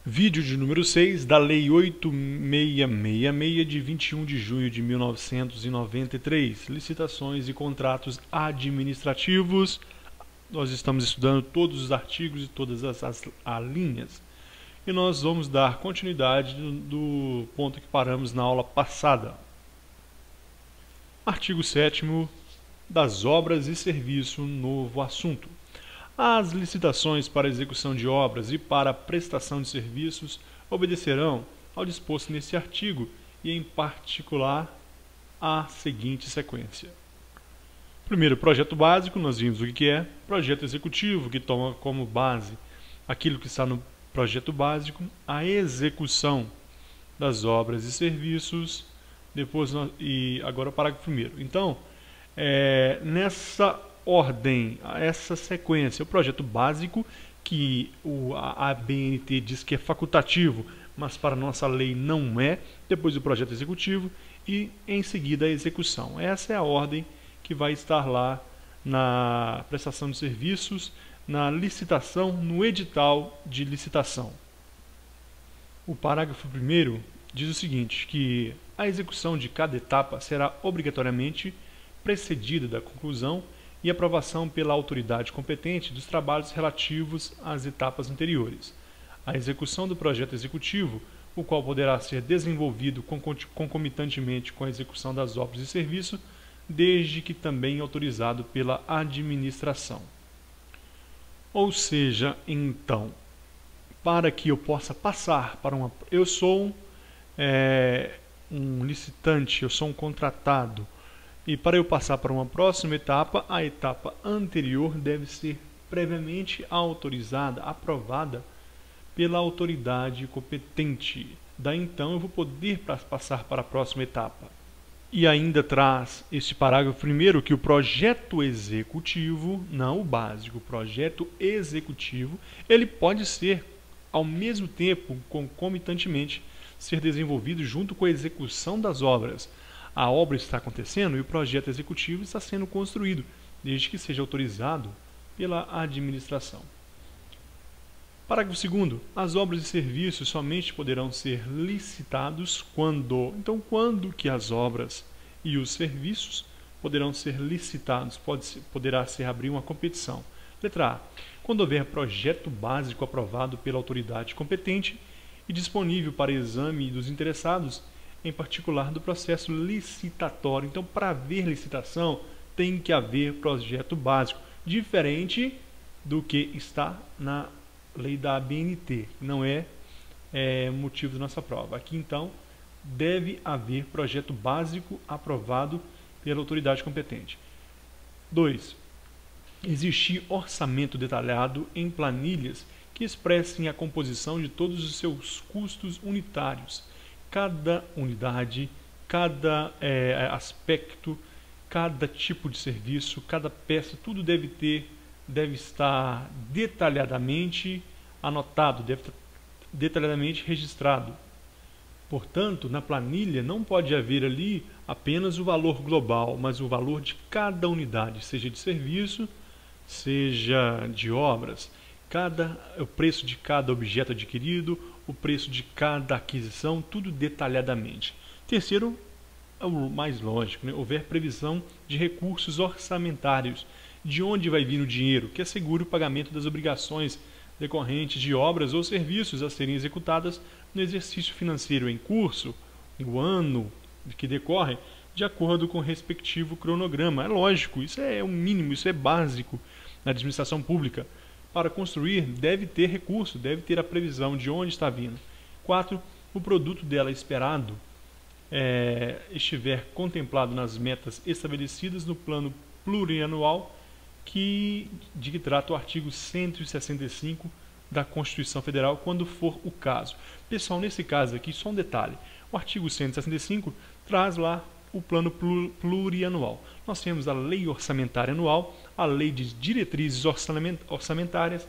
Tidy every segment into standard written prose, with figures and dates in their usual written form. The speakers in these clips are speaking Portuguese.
Vídeo de número 6 da Lei 8666 de 21 de junho de 1993, licitações e contratos administrativos. Nós estamos estudando todos os artigos e todas as alíneas. E nós vamos dar continuidade do ponto que paramos na aula passada. Artigo 7º das obras e serviço, novo assunto. As licitações para execução de obras e para a prestação de serviços obedecerão ao disposto neste artigo e, em particular, a seguinte sequência. Primeiro, projeto básico, nós vimos o que é. Projeto executivo, que toma como base aquilo que está no projeto básico. A execução das obras e serviços. E agora o parágrafo 1º. Então, nessa ordem, essa sequência, o projeto básico, que a ABNT diz que é facultativo, mas para nossa lei não é, depois o projeto executivo e em seguida a execução. Essa é a ordem que vai estar lá na prestação de serviços, na licitação, no edital de licitação. O parágrafo 1º diz o seguinte, que a execução de cada etapa será obrigatoriamente precedida da conclusão e aprovação pela autoridade competente dos trabalhos relativos às etapas anteriores. A execução do projeto executivo, o qual poderá ser desenvolvido concomitantemente com a execução das obras e serviços, desde que também autorizado pela administração. Ou seja, então, para que eu possa passar para uma... Eu sou um licitante, eu sou um contratado, e para eu passar para uma próxima etapa, a etapa anterior deve ser previamente autorizada, aprovada pela autoridade competente. Daí então eu vou poder passar para a próxima etapa. E ainda traz este parágrafo 1º que o projeto executivo, não o básico, o projeto executivo, ele pode ser ao mesmo tempo, concomitantemente, ser desenvolvido junto com a execução das obras. A obra está acontecendo e o projeto executivo está sendo construído, desde que seja autorizado pela administração. Parágrafo 2º. As obras e serviços somente poderão ser licitados quando... Então, quando que as obras e os serviços poderão ser licitados? Poderá ser abrir uma competição. Letra A. Quando houver projeto básico aprovado pela autoridade competente e disponível para exame dos interessados, em particular do processo licitatório. Então, para haver licitação, tem que haver projeto básico, diferente do que está na lei da ABNT, não é motivo da nossa prova. Aqui, então, deve haver projeto básico aprovado pela autoridade competente. 2. Existir orçamento detalhado em planilhas que expressem a composição de todos os seus custos unitários. Cada unidade, cada aspecto, cada tipo de serviço, cada peça, tudo deve estar detalhadamente anotado, deve estar detalhadamente registrado. Portanto, na planilha não pode haver ali apenas o valor global, mas o valor de cada unidade, seja de serviço, seja de obras, o preço de cada objeto adquirido, o preço de cada aquisição, tudo detalhadamente. Terceiro, é o mais lógico, houver previsão de recursos orçamentários, de onde vai vir o dinheiro, que assegure o pagamento das obrigações decorrentes de obras ou serviços a serem executadas no exercício financeiro em curso, no ano que decorre, de acordo com o respectivo cronograma. É lógico, isso é o mínimo, isso é básico na administração pública. Para construir, deve ter recurso, deve ter a previsão de onde está vindo. 4. O produto dela esperado estiver contemplado nas metas estabelecidas no plano plurianual de que trata o artigo 165 da Constituição Federal, quando for o caso. Pessoal, nesse caso aqui, só um detalhe. O artigo 165 traz lá o plano plurianual. Nós temos a lei orçamentária anual, a lei de diretrizes orçamentárias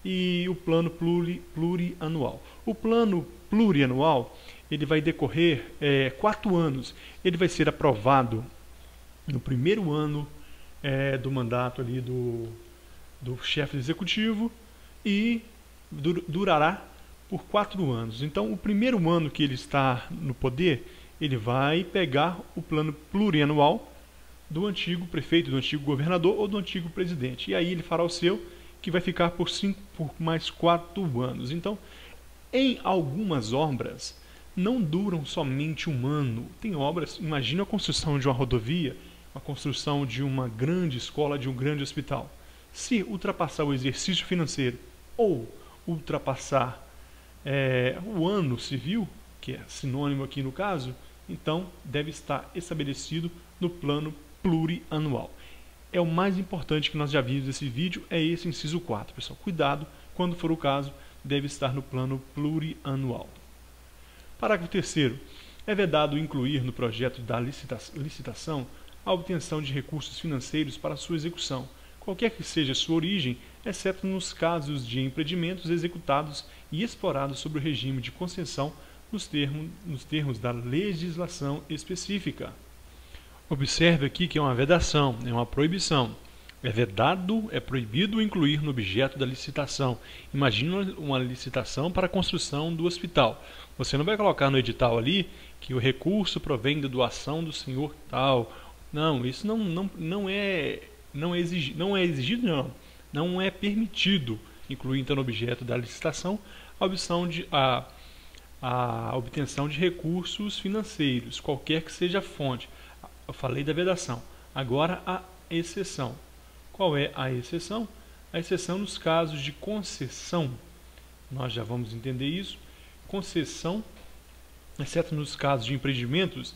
e o plano plurianual. O plano plurianual ele vai decorrer 4 anos. Ele vai ser aprovado no primeiro ano do mandato ali do chefe executivo e durará por 4 anos. Então, o primeiro ano que ele está no poder, ele vai pegar o plano plurianual do antigo prefeito, do antigo governador ou do antigo presidente. E aí ele fará o seu, que vai ficar por mais 4 anos. Então, em algumas obras, não duram somente um ano. Tem obras, imagina a construção de uma rodovia, a construção de uma grande escola, de um grande hospital. Se ultrapassar o exercício financeiro ou ultrapassar o ano civil, que é sinônimo aqui no caso, então deve estar estabelecido no plano plurianual. É o mais importante que nós já vimos nesse vídeo, é esse inciso 4, pessoal. Cuidado, quando for o caso, deve estar no plano plurianual. Parágrafo 3º. É vedado incluir no projeto da licitação a obtenção de recursos financeiros para sua execução, qualquer que seja sua origem, exceto nos casos de empreendimentos executados e explorados sob o regime de concessão nos termos da legislação específica. Observe aqui que é uma vedação, é uma proibição. É vedado, é proibido incluir no objeto da licitação. Imagina uma licitação para a construção do hospital. Você não vai colocar no edital ali que o recurso provém da doação do senhor tal. Não, isso não é exigido, não é permitido incluir então no objeto da licitação a obtenção de recursos financeiros, qualquer que seja a fonte. Eu falei da vedação. Agora a exceção. Qual é a exceção? A exceção nos casos de concessão. Nós já vamos entender isso. Concessão, exceto nos casos de empreendimentos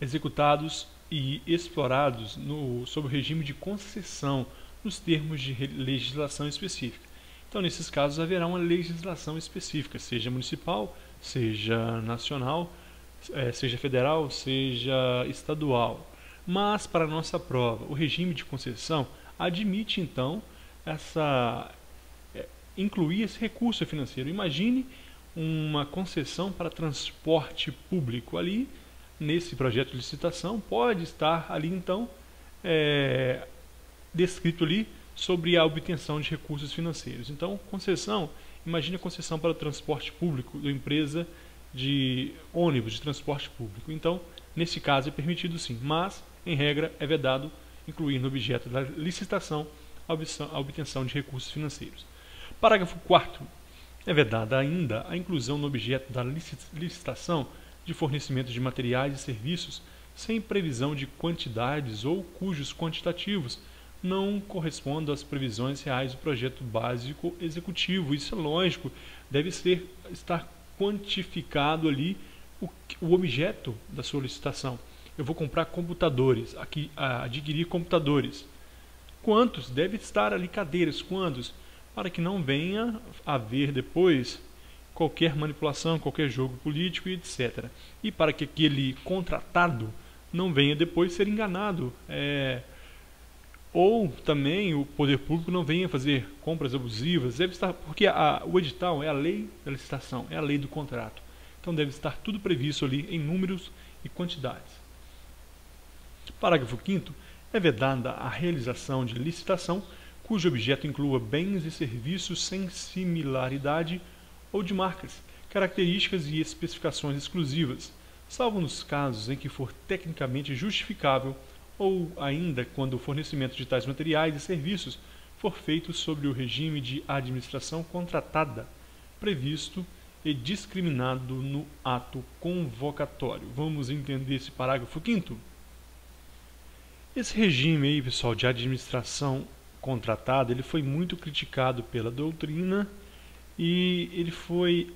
executados e explorados sob o regime de concessão, nos termos de legislação específica. Então, nesses casos, haverá uma legislação específica, seja municipal, seja nacional, seja federal, seja estadual. Mas, para a nossa prova, o regime de concessão admite, então, incluir esse recurso financeiro. Imagine uma concessão para transporte público. Ali, nesse projeto de licitação, pode estar ali, então, descrito ali sobre a obtenção de recursos financeiros. Então, concessão, imagine a concessão para o transporte público da empresa de ônibus de transporte público. Então, nesse caso é permitido sim, mas, em regra, é vedado incluir no objeto da licitação a obtenção de recursos financeiros. Parágrafo 4º. É vedada ainda a inclusão no objeto da licitação de fornecimento de materiais e serviços sem previsão de quantidades ou cujos quantitativos não correspondam às previsões reais do projeto básico executivo. Isso é lógico, deve estar quantificado ali o objeto da sua licitação. Eu vou comprar computadores, adquirir computadores. Quantos? Deve estar ali cadeiras, quantos? Para que não venha a haver depois qualquer manipulação, qualquer jogo político e etc. E para que aquele contratado não venha depois ser enganado. Ou também o poder público não venha fazer compras abusivas. Deve estar, porque o edital é a lei da licitação, é a lei do contrato. Então deve estar tudo previsto ali em números e quantidades. Parágrafo 5º. É vedada a realização de licitação cujo objeto inclua bens e serviços sem similaridade ou de marcas, características e especificações exclusivas, salvo nos casos em que for tecnicamente justificável ou ainda quando o fornecimento de tais materiais e serviços for feito sobre o regime de administração contratada, previsto e discriminado no ato convocatório. Vamos entender esse parágrafo 5º? Esse regime aí, pessoal, de administração contratada, ele foi muito criticado pela doutrina e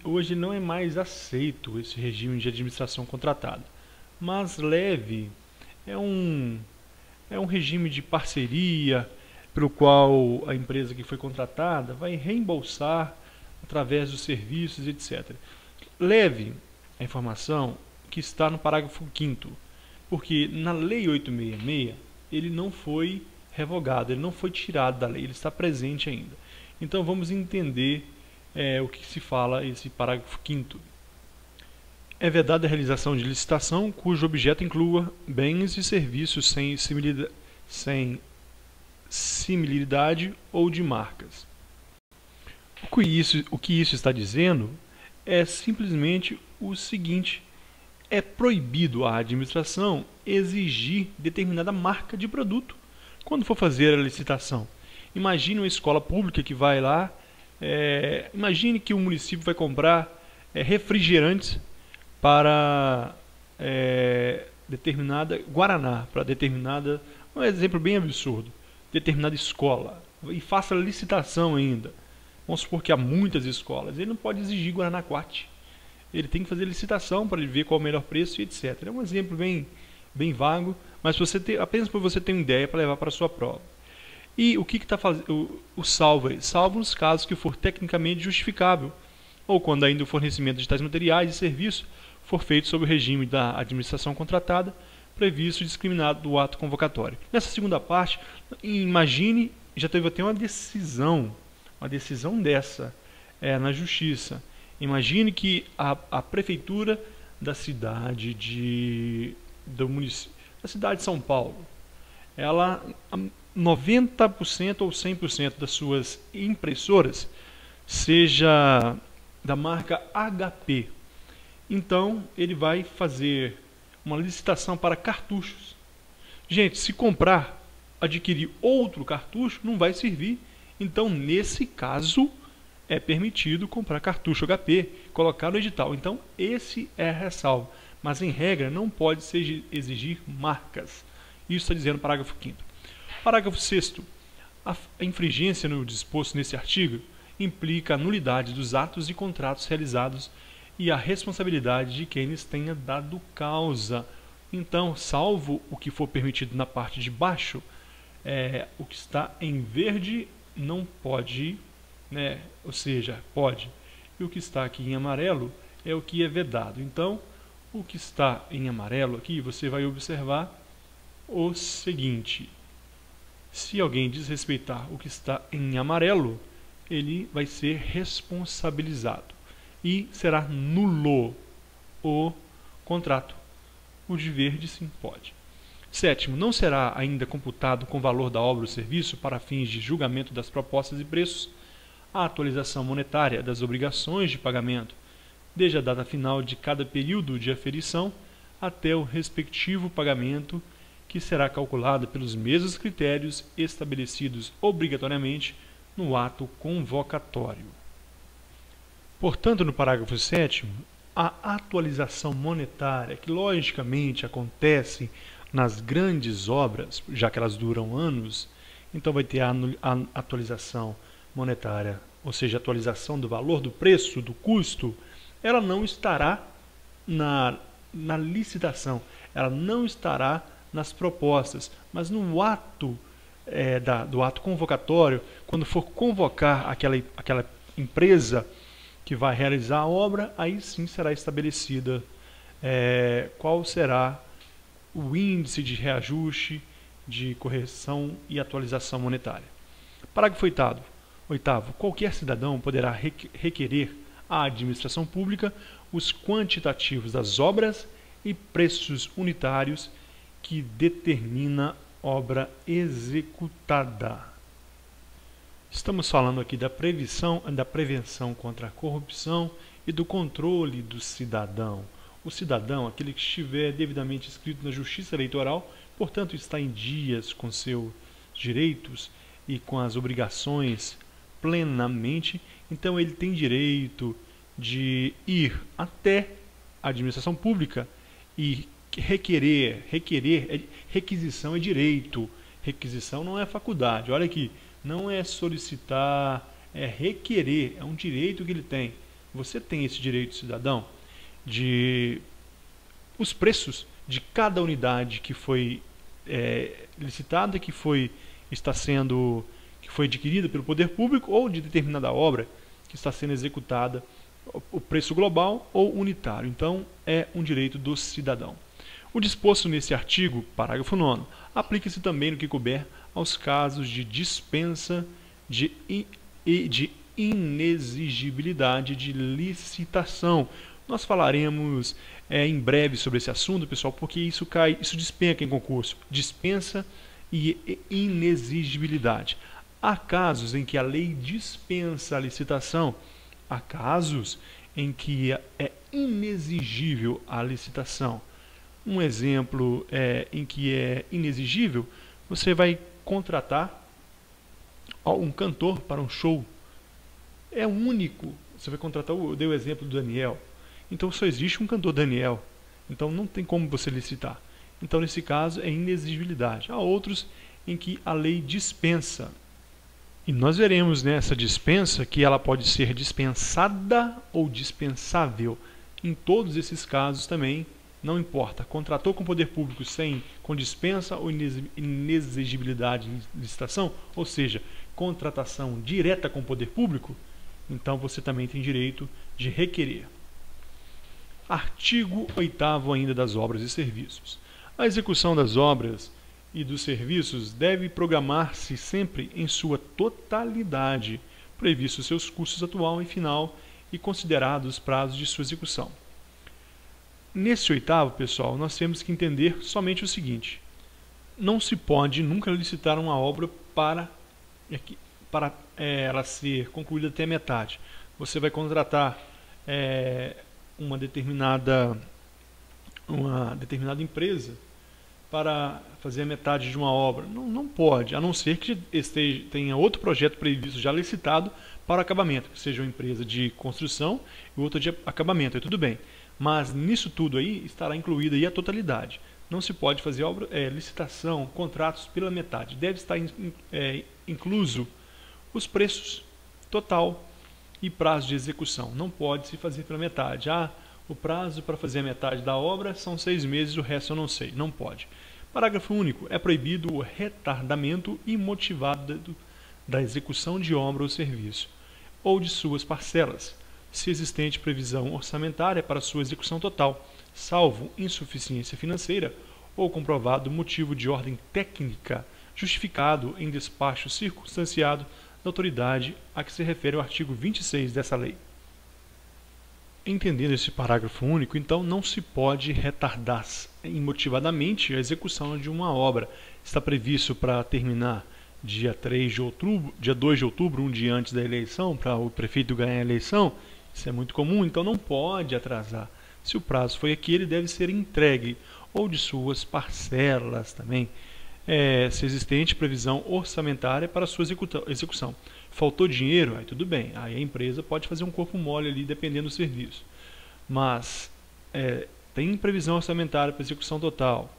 hoje não é mais aceito esse regime de administração contratada. Mas leve é um regime de parceria pelo qual a empresa que foi contratada vai reembolsar através dos serviços, etc. Leve a informação que está no parágrafo 5º, porque na Lei 866 ele não foi revogado, ele não foi tirado da lei, ele está presente ainda. Então vamos entender o que se fala esse parágrafo 5º. É vedada a realização de licitação cujo objeto inclua bens e serviços sem similaridade ou de marcas. O que isso está dizendo é simplesmente o seguinte: é proibido à administração exigir determinada marca de produto quando for fazer a licitação. Imagine uma escola pública que vai lá, imagine que o município vai comprar refrigerantes para determinada Guaraná, para determinada, um exemplo bem absurdo, determinada escola, e faça licitação ainda. Vamos supor que há muitas escolas, ele não pode exigir Guaraná Quat. Ele tem que fazer licitação para ver qual é o melhor preço e etc. É um exemplo bem vago, mas apenas para você ter uma ideia para levar para a sua prova. E o que está fazendo o salvo aí? Salvo nos casos que for tecnicamente justificável, ou quando ainda o fornecimento de tais materiais e serviços for feito sob o regime da administração contratada, previsto e discriminado do ato convocatório. Nessa segunda parte, imagine, já teve até uma decisão dessa na Justiça. Imagine que a prefeitura da cidade do município, da cidade de São Paulo, ela 90% ou 100% das suas impressoras seja da marca HP. Então, ele vai fazer uma licitação para cartuchos. Gente, se adquirir outro cartucho, não vai servir. Então, nesse caso, é permitido comprar cartucho HP, colocar no edital. Então, esse é a ressalva. Mas, em regra, não pode se exigir marcas. Isso está dizendo no parágrafo 5º. Parágrafo 6º. A infringência no disposto nesse artigo implica a nulidade dos atos e contratos realizados e a responsabilidade de quem lhes tenha dado causa. Então, salvo o que for permitido na parte de baixo, o que está em verde não pode, ou seja, pode. E o que está aqui em amarelo é o que é vedado. Então, o que está em amarelo aqui, você vai observar o seguinte: se alguém desrespeitar o que está em amarelo, ele vai ser responsabilizado e será nulo o contrato. O de verde sim pode. 7º, não será ainda computado com o valor da obra ou serviço para fins de julgamento das propostas e preços a atualização monetária das obrigações de pagamento, desde a data final de cada período de aferição até o respectivo pagamento, que será calculada pelos mesmos critérios estabelecidos obrigatoriamente no ato convocatório. Portanto, no parágrafo 7º, a atualização monetária, que logicamente acontece nas grandes obras, já que elas duram anos, então vai ter a atualização monetária, ou seja, a atualização do valor do preço, do custo, ela não estará na licitação, ela não estará nas propostas, mas no ato do ato convocatório, quando for convocar aquela empresa que vai realizar a obra, aí sim será estabelecida qual será o índice de reajuste, de correção e atualização monetária. Parágrafo 8º. Qualquer cidadão poderá requerer à administração pública os quantitativos das obras e preços unitários que determina obra executada. Estamos falando aqui da prevenção contra a corrupção e do controle do cidadão. O cidadão, aquele que estiver devidamente inscrito na Justiça Eleitoral, portanto está em dias com seus direitos e com as obrigações plenamente, então ele tem direito de ir até a administração pública e requerer, requisição é direito, requisição não é faculdade. Olha aqui, não é solicitar, é requerer, é um direito que ele tem. Você tem esse direito, cidadão, de os preços de cada unidade que foi licitada, que foi adquirida pelo poder público, ou de determinada obra que está sendo executada, o preço global ou unitário. Então, é um direito do cidadão. O disposto nesse artigo, parágrafo 9º, aplica-se também no que couber aos casos de dispensa de inexigibilidade de licitação. Nós falaremos em breve sobre esse assunto, pessoal, porque isso despenca em concurso. Dispensa e inexigibilidade. Há casos em que a lei dispensa a licitação, há casos em que é inexigível a licitação. Um exemplo em que é inexigível, você vai contratar um cantor para um show. É único. Você vai contratar, eu dei o exemplo do Daniel. Então só existe um cantor Daniel. Então não tem como você licitar. Então nesse caso é inexigibilidade. Há outros em que a lei dispensa. E nós veremos nessa dispensa que ela pode ser dispensada ou dispensável. Em todos esses casos também, não importa. Contratou com o poder público com dispensa ou inexigibilidade de licitação, ou seja, contratação direta com o poder público, então você também tem direito de requerer. Artigo 8º ainda das obras e serviços. A execução das obras e dos serviços deve programar-se sempre em sua totalidade, previstos seus custos atual e final e considerados os prazos de sua execução. Nesse 8º, pessoal, nós temos que entender somente o seguinte: não se pode nunca licitar uma obra para ela ser concluída até a metade. Você vai contratar uma determinada empresa para fazer a metade de uma obra. Não pode, a não ser que tenha outro projeto previsto já licitado para acabamento, que seja uma empresa de construção e outra de acabamento, aí tudo bem. Mas nisso tudo aí estará incluída aí a totalidade. Não se pode fazer licitação, contratos pela metade. Deve estar incluso os preços total e prazo de execução. Não pode se fazer pela metade. O prazo para fazer a metade da obra são 6 meses, o resto eu não sei. Não pode. Parágrafo único. É proibido o retardamento imotivado da execução de obra ou serviço, ou de suas parcelas, se existente previsão orçamentária para sua execução total, salvo insuficiência financeira ou comprovado motivo de ordem técnica justificado em despacho circunstanciado da autoridade a que se refere o artigo 26 dessa lei. Entendendo esse parágrafo único, então não se pode retardar imotivadamente a execução de uma obra. Está previsto para terminar dia 2 de outubro, um dia antes da eleição, para o prefeito ganhar a eleição. Isso é muito comum, então não pode atrasar. Se o prazo foi aquele, deve ser entregue, ou de suas parcelas também, se existente previsão orçamentária para sua execução. Faltou dinheiro? Aí tudo bem, aí a empresa pode fazer um corpo mole ali, dependendo do serviço. Mas tem previsão orçamentária para execução total.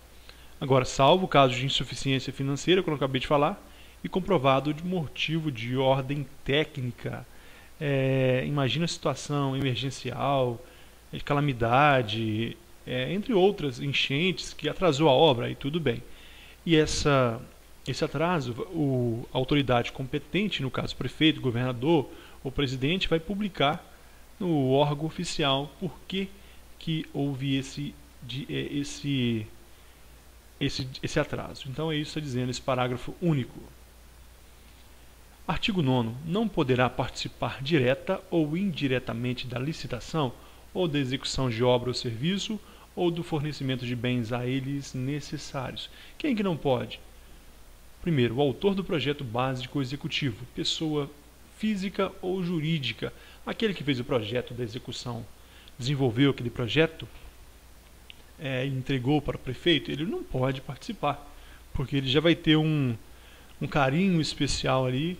Agora, salvo o caso de insuficiência financeira, como eu acabei de falar, e comprovado de motivo de ordem técnica. Imagina a situação emergencial, de calamidade, entre outras, enchentes, que atrasou a obra, aí tudo bem. E esse atraso, a autoridade competente, no caso prefeito, governador ou presidente, vai publicar no órgão oficial por que houve esse atraso. Então é isso que está dizendo esse parágrafo único. Artigo 9º. Não poderá participar direta ou indiretamente da licitação ou da execução de obra ou serviço ou do fornecimento de bens a eles necessários. Quem que não pode? Primeiro, o autor do projeto básico ou executivo, pessoa física ou jurídica, aquele que fez o projeto da execução, desenvolveu aquele projeto e entregou para o prefeito, ele não pode participar, porque ele já vai ter um carinho especial ali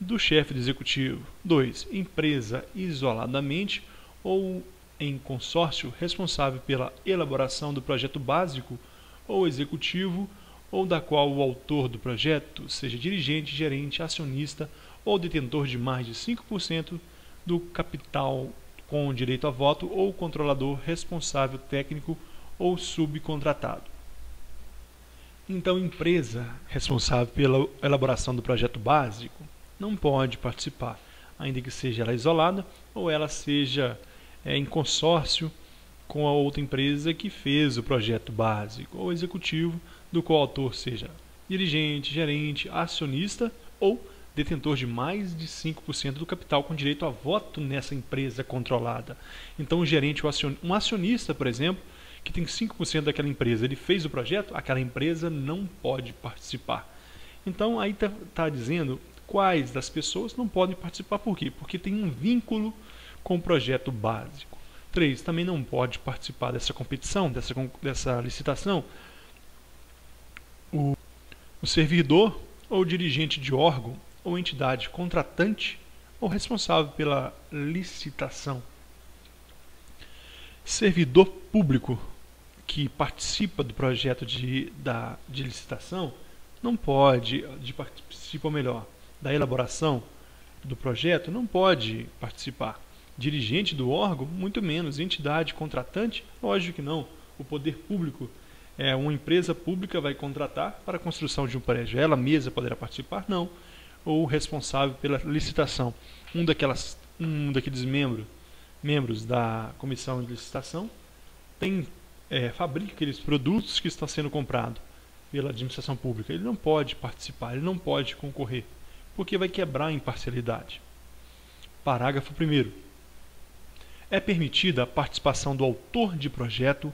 do chefe do executivo. 2. Empresa isoladamente ou em consórcio responsável pela elaboração do projeto básico ou executivo, ou da qual o autor do projeto seja dirigente, gerente, acionista ou detentor de mais de 5% do capital com direito a voto ou controlador responsável técnico ou subcontratado. Então, empresa responsável pela elaboração do projeto básico não pode participar, ainda que seja ela isolada ou ela seja em consórcio com a outra empresa que fez o projeto básico ou executivo, do qual o autor seja dirigente, gerente, acionista ou detentor de mais de 5% do capital com direito a voto nessa empresa controlada. Então, o gerente, um acionista, por exemplo, que tem 5% daquela empresa, ele fez o projeto, aquela empresa não pode participar. Então, aí está dizendo quais das pessoas não podem participar. Por quê? Porque tem um vínculo com o projeto básico. 3. Também não pode participar dessa competição, dessa licitação, o servidor ou dirigente de órgão ou entidade contratante ou responsável pela licitação. Servidor público que participa do projeto de licitação não pode, participa, ou melhor, da elaboração do projeto, não pode participar. Dirigente do órgão, muito menos. Entidade contratante, lógico que não. O poder público, uma empresa pública vai contratar para a construção de um prédio. Ela mesma poderá participar? Não. Ou responsável pela licitação. Um daqueles membros da comissão de licitação fabrica aqueles produtos que estão sendo comprados pela administração pública. Ele não pode participar, ele não pode concorrer, porque vai quebrar a imparcialidade. Parágrafo 1º. É permitida a participação do autor de projeto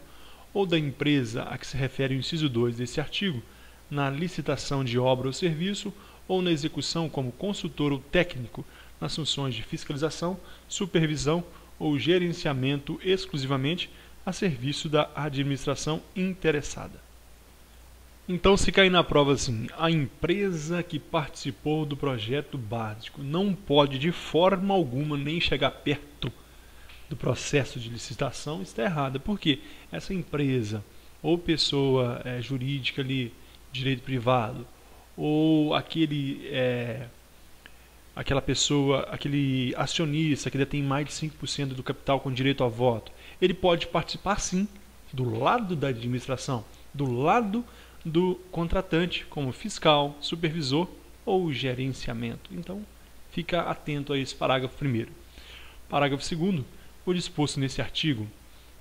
ou da empresa a que se refere o inciso 2 desse artigo na licitação de obra ou serviço ou na execução como consultor ou técnico nas funções de fiscalização, supervisão ou gerenciamento exclusivamente a serviço da administração interessada. Então, se cair na prova assim, a empresa que participou do projeto básico não pode de forma alguma nem chegar perto do processo de licitação, está errada. Por quê? Essa empresa ou pessoa jurídica ali, direito privado, ou aquela pessoa, aquele acionista que detém mais de 5% do capital com direito a voto, ele pode participar sim, do lado da administração, do lado do contratante, como fiscal, supervisor ou gerenciamento. Então, fica atento a esse parágrafo 1º. Parágrafo 2º. O disposto nesse artigo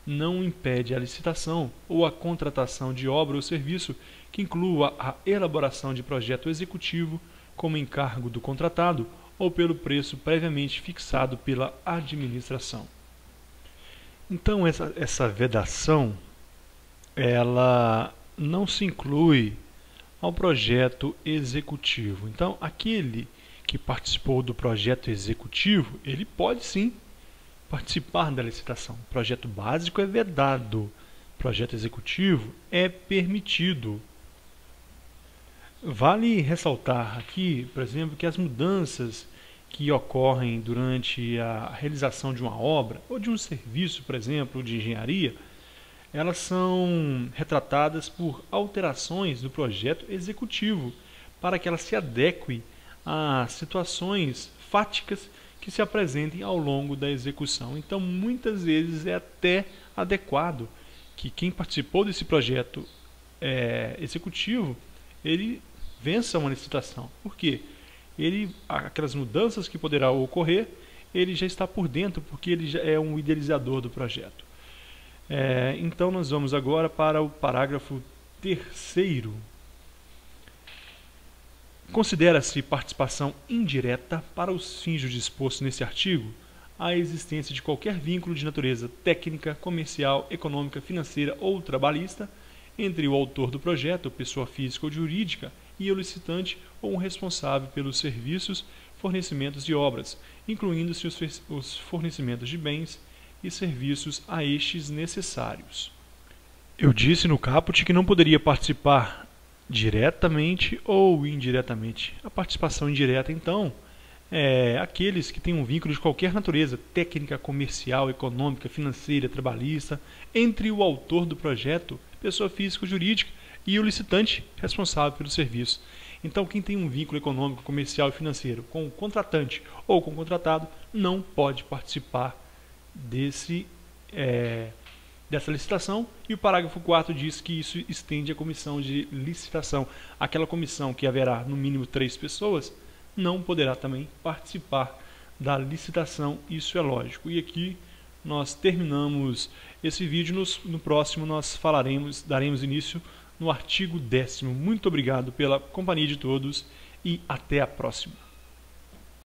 não impede a licitação ou a contratação de obra ou serviço que inclua a elaboração de projeto executivo como encargo do contratado ou pelo preço previamente fixado pela administração. Então, essa vedação, ela não se inclui ao projeto executivo. Então, aquele que participou do projeto executivo, ele pode sim participar da licitação. O projeto básico é vedado, o projeto executivo é permitido. Vale ressaltar aqui, por exemplo, que as mudanças que ocorrem durante a realização de uma obra ou de um serviço, por exemplo, de engenharia, elas são retratadas por alterações do projeto executivo para que ela se adeque a situações fáticas que se apresentem ao longo da execução. Então, muitas vezes é até adequado que quem participou desse projeto executivo, ele vença uma licitação. Por quê? Aquelas mudanças que poderão ocorrer, ele já está por dentro, porque ele já é um idealizador do projeto. Então, nós vamos agora para o parágrafo 3º. Considera-se participação indireta, para os fins do disposto nesse artigo, a existência de qualquer vínculo de natureza técnica, comercial, econômica, financeira ou trabalhista entre o autor do projeto, pessoa física ou jurídica, e o licitante ou o responsável pelos serviços, fornecimentos e obras, incluindo-se os fornecimentos de bens e serviços a estes necessários. Eu disse no caput que não poderia participar diretamente ou indiretamente. A participação indireta, então, é aqueles que têm um vínculo de qualquer natureza, técnica, comercial, econômica, financeira, trabalhista, entre o autor do projeto, pessoa física ou jurídica, e o licitante, responsável pelo serviço. Então, quem tem um vínculo econômico, comercial e financeiro com o contratante ou com o contratado, não pode participar dessa licitação, e o parágrafo 4º diz que isso estende à comissão de licitação. Aquela comissão que haverá no mínimo 3 pessoas não poderá também participar da licitação, isso é lógico. E aqui nós terminamos esse vídeo. No próximo nós daremos início no artigo 10º. Muito obrigado pela companhia de todos e até a próxima.